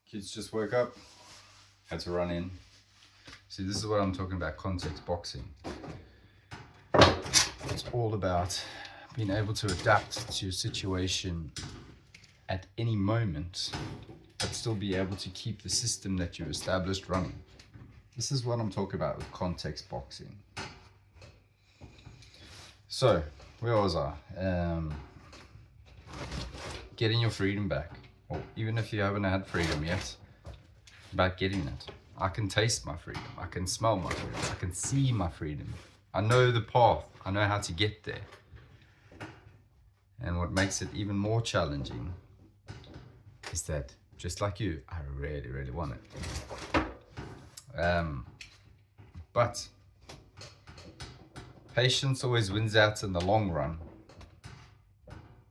Kids just woke up, had to run in. See, this is what I'm talking about, context boxing. It's all about being able to adapt to your situation at any moment, but still be able to keep the system that you established running. This is what I'm talking about with context boxing. So, where was I? Getting your freedom back. Or even if you haven't had freedom yet, about getting it. I can taste my freedom. I can smell my freedom. I can see my freedom. I know the path. I know how to get there. And what makes it even more challenging is that, just like you, I really, really want it. But patience always wins out in the long run.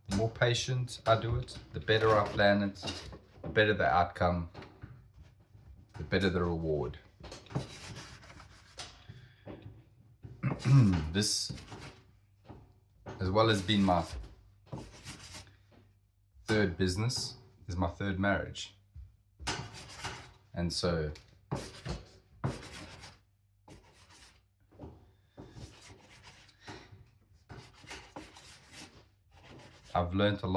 The more patient I do it, the better I plan it, the better the outcome, the better the reward. This, as well as being my third business, is my third marriage. And so I've learned a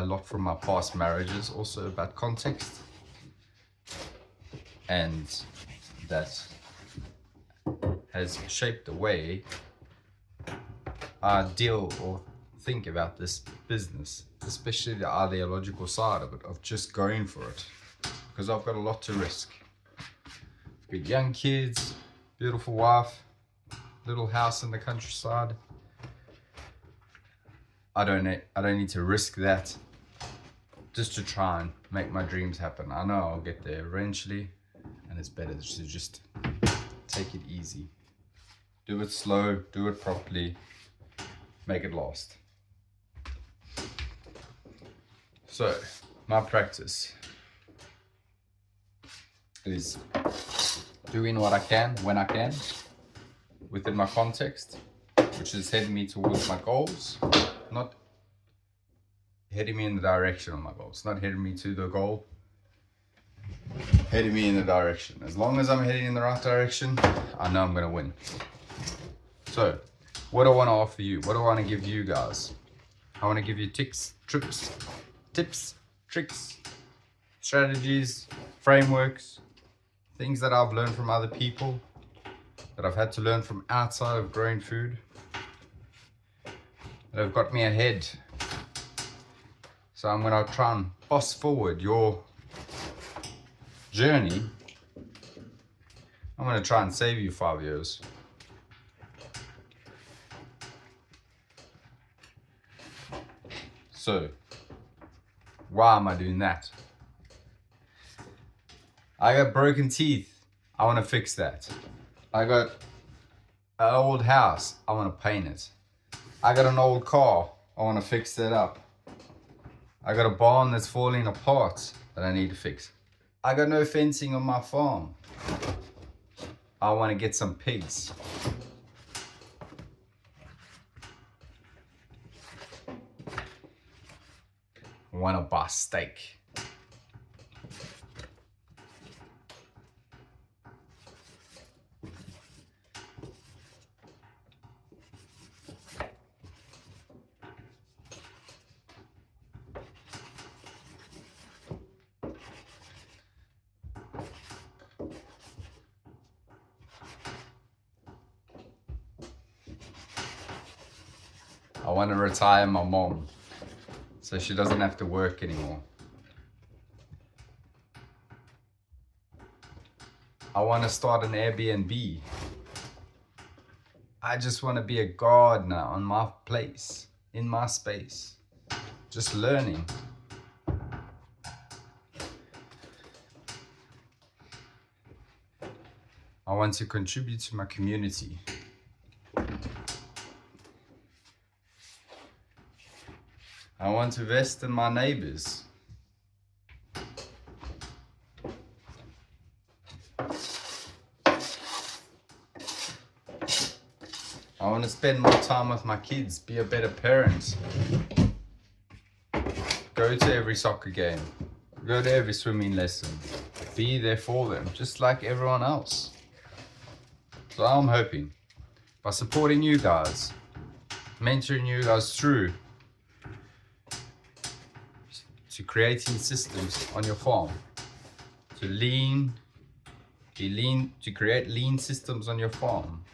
lot from my past marriages, also about context, and that has shaped the way I deal or think about this business, especially the ideological side of it, of just going for it, because I've got a lot to risk. I've got young kids, beautiful wife, little house in the countryside. I don't need to risk that just to try and make my dreams happen. I know I'll get there eventually, and it's better to just take it easy. Do it slow, do it properly, make it last. So, my practice is doing what I can, when I can, within my context, which is heading me towards my goals. Not heading me in the direction of my goals, not heading me to the goal, heading me in the direction. As long as I'm heading in the right direction, I know I'm going to win. So, what do I want to offer you? What do I want to give you guys? I want to give you tips, tricks, strategies, frameworks, things that I've learned from other people, that I've had to learn from outside of growing food, that have got me ahead. So I'm going to try and fast forward your journey. I'm going to try and save you 5 years. So, why am I doing that? I got broken teeth. I want to fix that. I got an old house. I want to paint it. I got an old car. I want to fix that up. I got a barn that's falling apart that I need to fix. I got no fencing on my farm. I want to get some pigs. I want to buy steak. I want to retire my mom so she doesn't have to work anymore. I want to start an Airbnb. I just want to be a gardener on my place, in my space, just learning. I want to contribute to my community. I want to invest in my neighbors. I want to spend more time with my kids, be a better parent. Go to every soccer game, Go to every swimming lesson. Be there for them, just like everyone else. So I'm hoping, by supporting you guys, mentoring you guys through to creating systems on your farm, to create lean systems on your farm,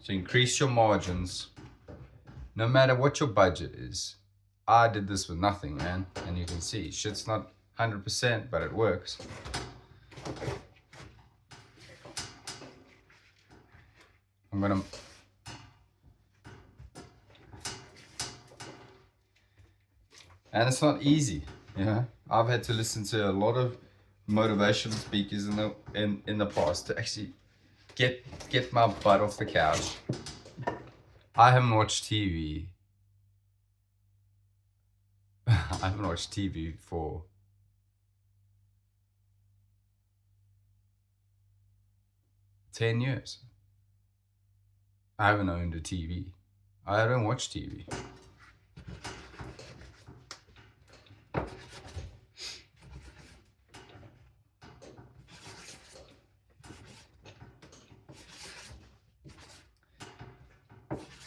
to increase your margins, no matter what your budget is. I did this with nothing, man, and you can see shit's not 100%, but it works. And it's not easy, you know. I've had to listen to a lot of motivational speakers in the past to actually get my butt off the couch. I haven't watched TV. I haven't watched TV for 10 years. I haven't owned a TV. I don't watch TV.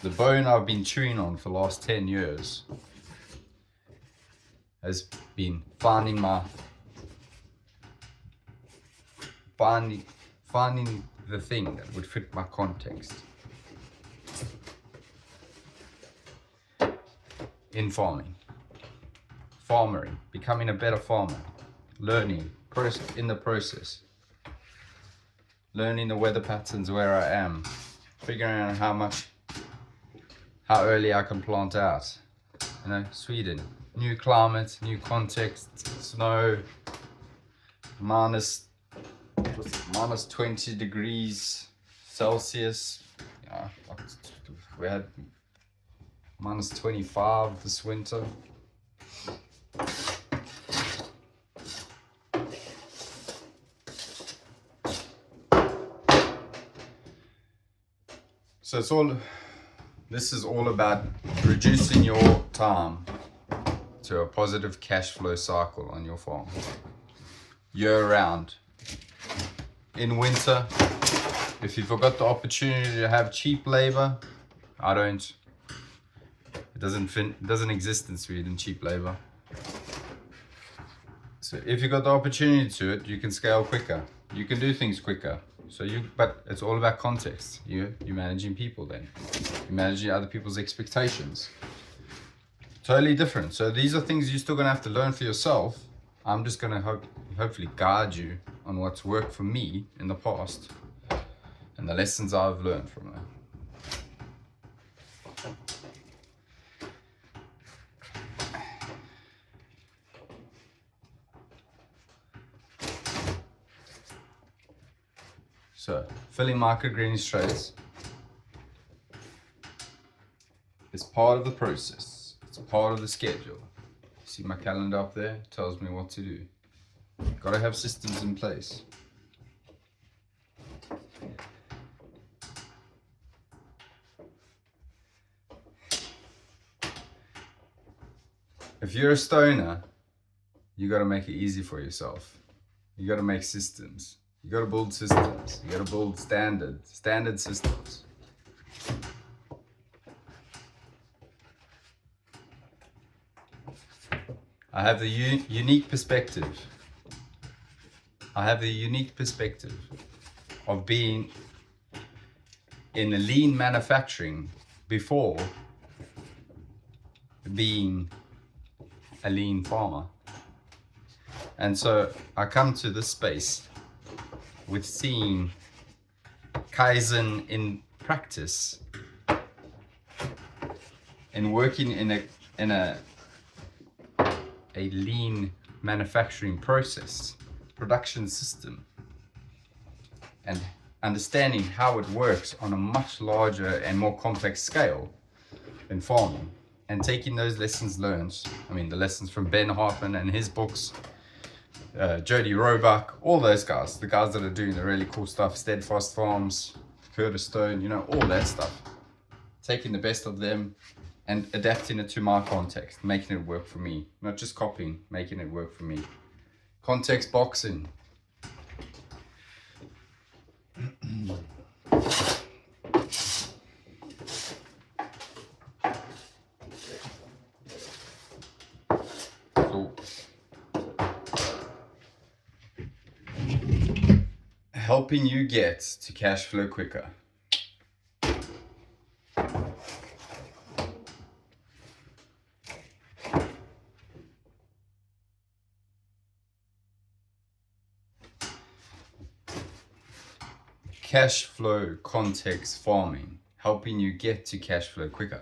The bone I've been chewing on for the last 10 years has been finding the thing that would fit my context in farming, becoming a better farmer, learning in the process, learning the weather patterns where I am, figuring out how early I can plant out. You know, Sweden, new climate, new context, snow, minus 20 degrees Celsius. Yeah, we had minus 25 this winter. So this is all about reducing your time to a positive cash flow cycle on your farm year round. In winter, if you've got the opportunity to have cheap labor, it doesn't exist in Sweden, cheap labor. So if you've got the opportunity to it, you can scale quicker. You can do things quicker. But it's all about context. You're managing people then. You're managing other people's expectations. Totally different. So these are things you're still gonna have to learn for yourself. I'm just gonna hopefully guide you on what's worked for me in the past and the lessons I've learned from it. So, filling microgreens trays is part of the process. It's part of the schedule. See my calendar up there? It tells me what to do. Gotta have systems in place. If you're a stoner, you gotta make it easy for yourself. You gotta make systems. You gotta build systems. You gotta build standard systems. I have the unique perspective. Of being in a lean manufacturing before being a lean farmer. And so I come to this space with seeing Kaizen in practice and working in a lean manufacturing process, production system, and understanding how it works on a much larger and more complex scale in farming, and taking those lessons learned, the lessons from Ben Hartman and his books, Jody Roebuck, all those guys, the guys that are doing the really cool stuff, Steadfast Farms, Curtis Stone, all that stuff. Taking the best of them and adapting it to my context, making it work for me. Not just copying, making it work for me. Context boxing. So, helping you get to cash flow quicker. Cash flow context farming, helping you get to cash flow quicker.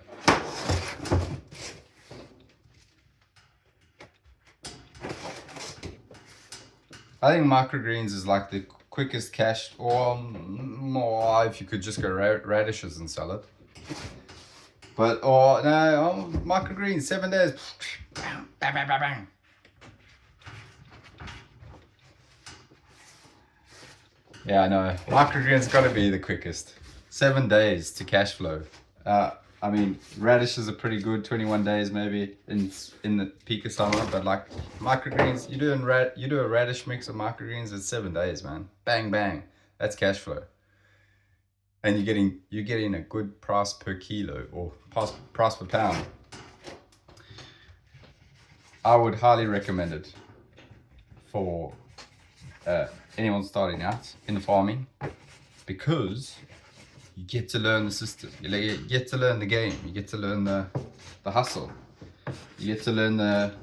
I think microgreens is like the quickest cash, or more if you could just go radishes and sell it. But, or no, microgreens, 7 days. Bang, bang, bang, bang, bang. Yeah, I know. Microgreens got to be the quickest. 7 days to cash flow. I mean, radishes are pretty good, 21 days maybe in the peak of summer, but like microgreens, you do a radish mix of microgreens, it's 7 days, man. Bang bang, that's cash flow. And you're getting a good price per kilo or price per pound. I would highly recommend it for anyone starting out in farming, because you get to learn the system, you get to learn the game, you get to learn the hustle, you get to learn the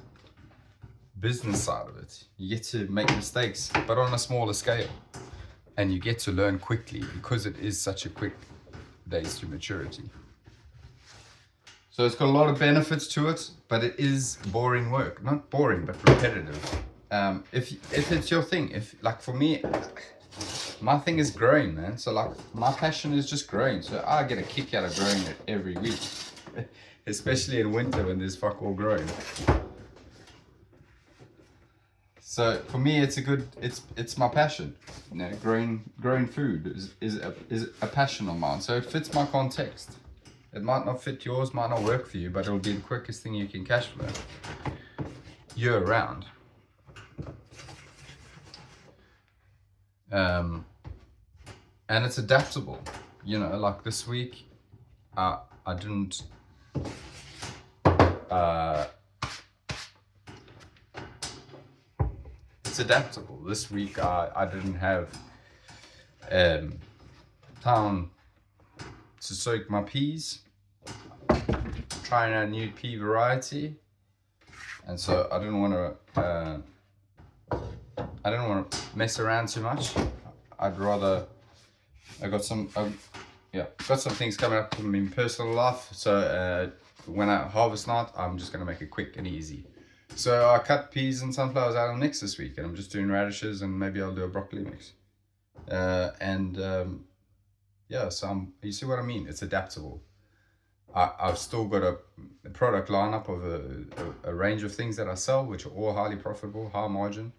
business side of it, you get to make mistakes but on a smaller scale, and you get to learn quickly because it is such a quick days to maturity. So it's got a lot of benefits to it, but it is boring work. Not boring, but repetitive. If it's your thing, if like for me, my thing is growing, man. So like my passion is just growing. So I get a kick out of growing it every week, especially in winter when there's fuck all growing. So for me, it's my passion. You know, growing food is a passion of mine. So it fits my context. It might not fit yours, might not work for you, but it'll be the quickest thing you can cash flow year round. And it's adaptable, you know, like this week, I didn't, it's adaptable. This week, I didn't have, time to soak my peas, trying out a new pea variety. And so I didn't want to mess around too much. I'd rather, got some things coming up in my personal life. So when I harvest night, I'm just gonna make it quick and easy. So I cut peas and sunflowers out of the mix this week, and I'm just doing radishes, and maybe I'll do a broccoli mix. Yeah, so you see what I mean? It's adaptable. I've still got a product lineup of a range of things that I sell, which are all highly profitable, high margin.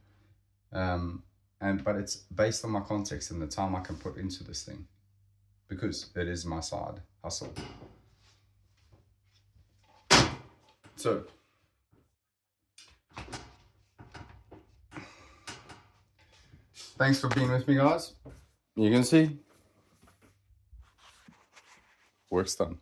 But it's based on my context and the time I can put into this thing, because it is my side hustle. So thanks for being with me, guys. You can see work's done.